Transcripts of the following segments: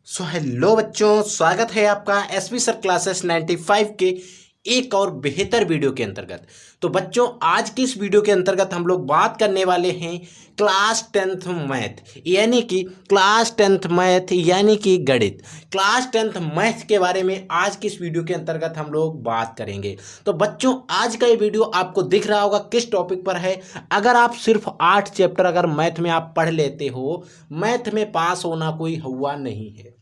Hello बच्चों, स्वागत है आपका एसपी सर क्लासेस 95 के एक और बेहतर वीडियो के अंतर्गत। तो बच्चों, आज की इस वीडियो के अंतर्गत हम लोग बात करने वाले हैं क्लास 10th मैथ यानी कि गणित। क्लास 10th मैथ के बारे में आज की इस वीडियो के अंतर्गत हम लोग बात करेंगे। तो बच्चों, आज का ये वीडियो आपको दिख रहा होगा किस टॉपिक पर है। अगर आप सिर्फ 8 चैप्टर अगर मैथ में आप पढ़ लेते हो, मैथ में पास होना कोई हुआ नहीं है।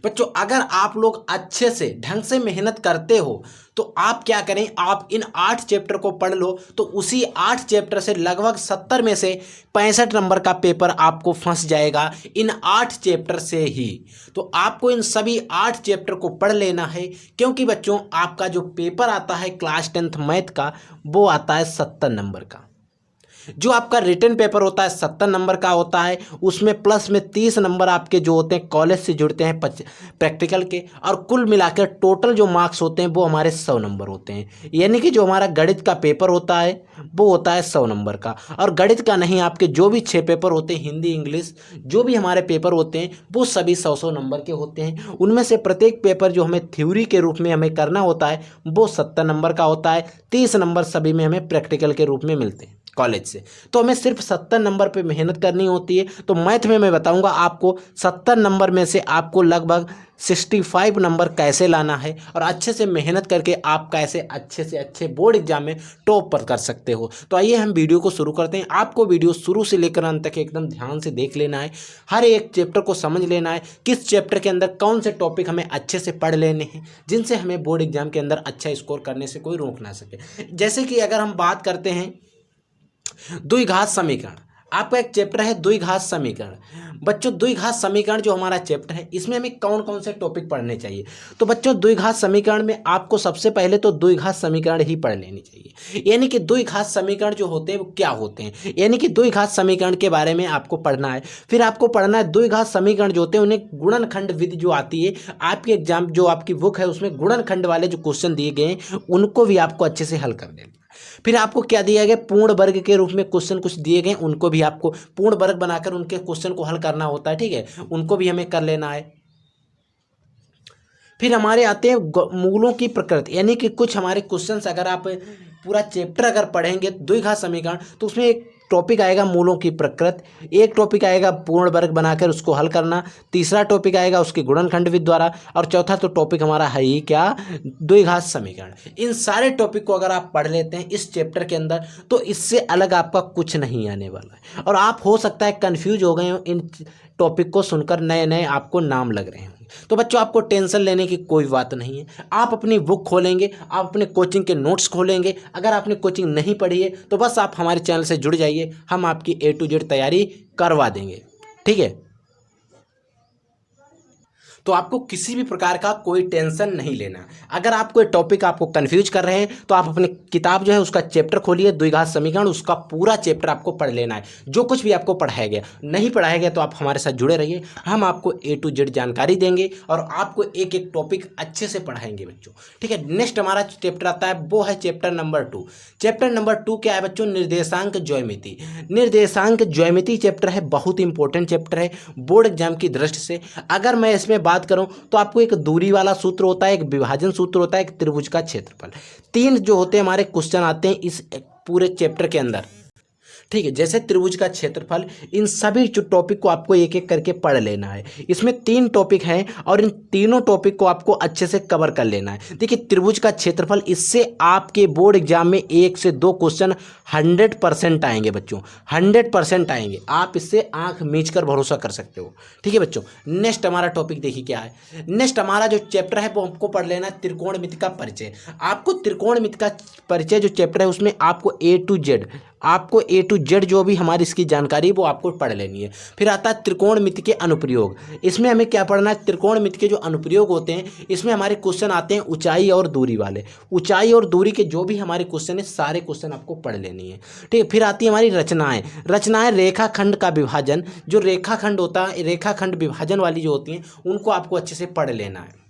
बच्चों, अगर आप लोग अच्छे से ढंग से मेहनत करते हो तो आप क्या करें, आप इन 8 चैप्टर को पढ़ लो तो उसी 8 चैप्टर से लगभग 70 में से 65 नंबर का पेपर आपको फंस जाएगा इन 8 चैप्टर से ही। तो आपको इन सभी 8 चैप्टर को पढ़ लेना है, क्योंकि बच्चों आपका जो पेपर आता है क्लास 10th मैथ का वो आता है 70 नंबर का। जो आपका रिटन पेपर होता है 70 नंबर का होता है, उसमें प्लस में 30 नंबर आपके जो होते हैं कॉलेज से जुड़ते हैं प्रैक्टिकल के, और कुल मिलाकर टोटल जो मार्क्स होते हैं वो हमारे 100 नंबर होते हैं। यानी कि जो हमारा गणित का पेपर होता है वो होता है 100 नंबर का। और गणित का नहीं, आपके जो भी 6 पेपर होते हैं, हिंदी इंग्लिश जो भी हमारे पेपर होते हैं वो सभी 100 नंबर के होते हैं। उनमें से प्रत्येक पेपर जो हमें थ्योरी के रूप में हमें करना होता है वो 70 नंबर का होता है। 30 नंबर सभी में हमें प्रैक्टिकल के रूप में मिलते हैं कॉलेज से। तो हमें सिर्फ 70 नंबर पे मेहनत करनी होती है। तो मैथ में मैं बताऊंगा आपको 70 नंबर में से आपको लगभग 65 नंबर कैसे लाना है, और अच्छे से मेहनत करके आप कैसे अच्छे से अच्छे बोर्ड एग्जाम में टॉप पर कर सकते हो। तो आइए हम वीडियो को शुरू करते हैं। आपको वीडियो शुरू से लेकर अंत तक एकदम ध्यान से देख लेना है, हर एक चैप्टर को समझ लेना है, किस चैप्टर के अंदर कौन से टॉपिक हमें अच्छे से पढ़ लेने हैं जिनसे हमें बोर्ड एग्जाम के अंदर अच्छा स्कोर करने से कोई रोक ना सके। जैसे कि अगर हम बात करते हैं द्विघात समीकरण, आपका एक चैप्टर है द्विघात समीकरण। बच्चों, द्विघात समीकरण जो हमारा चैप्टर है इसमें हमें कौन कौन से टॉपिक पढ़ने चाहिए। तो बच्चों, द्विघात समीकरण में आपको सबसे पहले तो द्विघात समीकरण ही पढ़ लेनी चाहिए। यानी कि द्विघात समीकरण जो होते हैं वो क्या होते हैं, यानी कि द्विघात समीकरण के बारे में आपको पढ़ना है। फिर आपको पढ़ना है द्विघात समीकरण जो होते हैं उन्हें गुणनखंड विधि जो आती है आपके एग्जाम, जो आपकी बुक है उसमें गुणनखंड वाले जो क्वेश्चन दिए गए हैं उनको भी आपको अच्छे से हल कर देना। फिर आपको क्या दिया गया, पूर्ण वर्ग के रूप में क्वेश्चन कुछ दिए गए, उनको भी आपको पूर्ण वर्ग बनाकर उनके क्वेश्चन को हल करना होता है। ठीक है, उनको भी हमें कर लेना है। फिर हमारे आते हैं मूलों की प्रकृति, यानी कि कुछ हमारे क्वेश्चंस अगर आप पूरा चैप्टर अगर पढ़ेंगे द्विघात समीकरण तो उसमें एक टॉपिक आएगा मूलों की प्रकृति, एक टॉपिक आएगा पूर्ण वर्ग बनाकर उसको हल करना, तीसरा टॉपिक आएगा उसके गुणनखंड विधि द्वारा, और चौथा तो टॉपिक हमारा है ही क्या, द्विघात समीकरण। इन सारे टॉपिक को अगर आप पढ़ लेते हैं इस चैप्टर के अंदर तो इससे अलग आपका कुछ नहीं आने वाला है। और आप हो सकता है कंफ्यूज हो गए हो, इन टॉपिक को सुनकर नए नए आपको नाम लग रहे हैं। तो बच्चों, आपको टेंशन लेने की कोई बात नहीं है। आप अपनी बुक खोलेंगे, आप अपने कोचिंग के नोट्स खोलेंगे, अगर आपने कोचिंग नहीं पढ़ी है तो बस आप हमारे चैनल से जुड़ जाइए, हम आपकी A to Z तैयारी करवा देंगे। ठीक है, तो आपको किसी भी प्रकार का कोई टेंशन नहीं लेना। अगर आप कोई टॉपिक आपको कंफ्यूज कर रहे हैं तो आप अपनी किताब जो है उसका चैप्टर खोलिए द्विघात समीकरण, उसका पूरा चैप्टर आपको पढ़ लेना है। जो कुछ भी आपको पढ़ाया गया, नहीं पढ़ाया गया तो आप हमारे साथ जुड़े रहिए, हम आपको A to Z जानकारी देंगे और आपको एक एक टॉपिक अच्छे से पढ़ाएंगे बच्चों। ठीक है, नेक्स्ट हमारा चैप्टर आता है वो है चैप्टर नंबर 2। चैप्टर नंबर 2 क्या है बच्चों, निर्देशांक ज्यामिति। निर्देशांक ज्यामिति चैप्टर है, बहुत इंपॉर्टेंट चैप्टर है बोर्ड एग्जाम की दृष्टि से। अगर मैं इसमें बात करूं तो आपको एक दूरी वाला सूत्र होता है, एक विभाजन सूत्र होता है, एक त्रिभुज का क्षेत्रफल, 3 जो होते हैं हमारे क्वेश्चन आते हैं इस पूरे चैप्टर के अंदर। ठीक है, जैसे त्रिभुज का क्षेत्रफल, इन सभी जो टॉपिक को आपको एक एक करके पढ़ लेना है। इसमें 3 टॉपिक हैं और इन तीनों टॉपिक को आपको अच्छे से कवर कर लेना है। देखिए, त्रिभुज का क्षेत्रफल, इससे आपके बोर्ड एग्जाम में 1 से 2 क्वेश्चन 100% आएंगे बच्चों, 100% आएंगे। आप इससे आंख मीच कर भरोसा कर सकते हो। ठीक है बच्चों, नेक्स्ट हमारा टॉपिक देखिए क्या है। नेक्स्ट हमारा जो चैप्टर है वो आपको पढ़ लेना है त्रिकोणमिति का परिचय। आपको त्रिकोणमिति का परिचय जो चैप्टर है उसमें आपको A to Z जो भी हमारी इसकी जानकारी वो आपको पढ़ लेनी है। फिर आता है त्रिकोणमिति के अनुप्रयोग। इसमें हमें क्या पढ़ना है, त्रिकोणमिति के जो अनुप्रयोग होते हैं इसमें हमारे क्वेश्चन आते हैं ऊंचाई और दूरी वाले। ऊंचाई और दूरी के जो भी हमारे क्वेश्चन है सारे क्वेश्चन आपको पढ़ लेनी है। ठीक है, फिर आती है हमारी रचनाएं रेखाखंड का विभाजन। जो रेखाखंड होता है, रेखाखंड विभाजन वाली जो होती हैं उनको आपको अच्छे से पढ़ लेना है।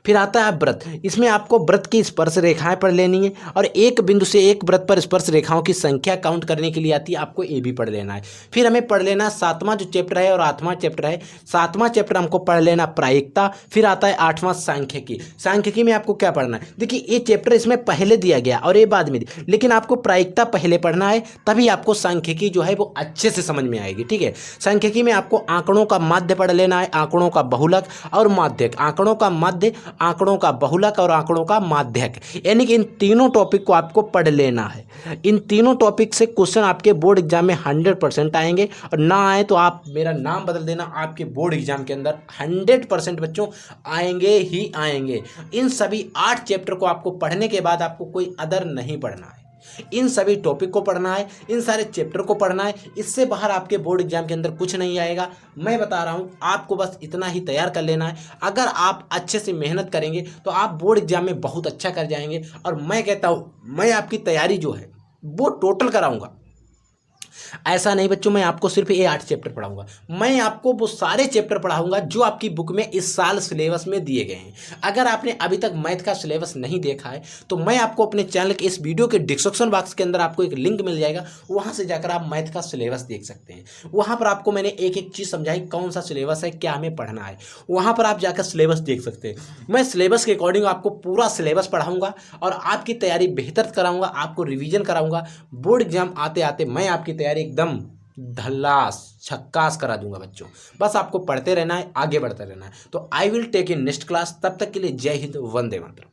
फिर आता है व्रत, इसमें आपको व्रत की स्पर्श रेखाएं पढ़ लेनी है और एक बिंदु से एक व्रत पर स्पर्श रेखाओं की संख्या काउंट करने के लिए आती है, आपको ये भी पढ़ लेना है। फिर हमें पढ़ लेना सातवां जो चैप्टर है और आठवां चैप्टर है। सातवां चैप्टर हमको पढ़ लेना प्रायिकता। फिर आता है आठवां सांख्यिकी। सांख्यिकी में आपको क्या पढ़ना है, देखिए ये चैप्टर इसमें पहले दिया गया और ये बाद में लेकिन आपको प्रायिकता पहले पढ़ना है, तभी आपको सांख्यिकी जो है वो अच्छे से समझ में आएगी। ठीक है, सांख्यिकी में आपको आंकड़ों का माध्य पढ़ लेना है, आंकड़ों का बहुलक और माध्यक, आंकड़ों का माध्य, आंकड़ों का बहुलक और आंकड़ों का माध्यक, यानी कि इन तीनों टॉपिक को आपको पढ़ लेना है। इन तीनों टॉपिक से क्वेश्चन आपके बोर्ड एग्जाम में 100% आएंगे और ना आए तो आप मेरा नाम बदल देना, आपके बोर्ड एग्जाम के अंदर 100% बच्चों आएंगे ही आएंगे। इन सभी 8 चैप्टर को आपको पढ़ने के बाद आपको कोई अदर नहीं पढ़ना है, इन सभी टॉपिक को पढ़ना है, इन सारे चैप्टर को पढ़ना है। इससे बाहर आपके बोर्ड एग्जाम के अंदर कुछ नहीं आएगा। मैं बता रहा हूं, आपको बस इतना ही तैयार कर लेना है। अगर आप अच्छे से मेहनत करेंगे तो आप बोर्ड एग्जाम में बहुत अच्छा कर जाएंगे और मैं कहता हूं मैं आपकी तैयारी जो है वो टोटल कराऊंगा। ऐसा नहीं बच्चों मैं आपको सिर्फ ये 8 चैप्टर पढ़ाऊंगा, मैं आपको वो सारे चैप्टर पढ़ाऊंगा जो आपकी बुक में इस साल सिलेबस में दिए गए हैं। अगर आपने अभी तक मैथ का सिलेबस नहीं देखा है तो मैं आपको अपने चैनल के इस वीडियो के डिस्क्रिप्शन बॉक्स के अंदर आपको एक लिंक मिल जाएगा, वहां से जाकर आप मैथ का सिलेबस देख सकते हैं। वहां पर आपको मैंने एक एक चीज़ समझाई, कौन सा सिलेबस है, क्या हमें पढ़ना है, वहां पर आप जाकर सिलेबस देख सकते हैं। मैं सिलेबस के अकॉर्डिंग आपको पूरा सिलेबस पढ़ाऊंगा और आपकी तैयारी बेहतर कराऊंगा, आपको रिवीजन कराऊंगा। बोर्ड एग्जाम आते आते मैं आपकी तैयारी एकदम धल्लास छक्कास करा दूंगा बच्चों। बस आपको पढ़ते रहना है, आगे बढ़ते रहना है। तो I will take in next class. तब तक के लिए जय हिंद, वंदे मातरम।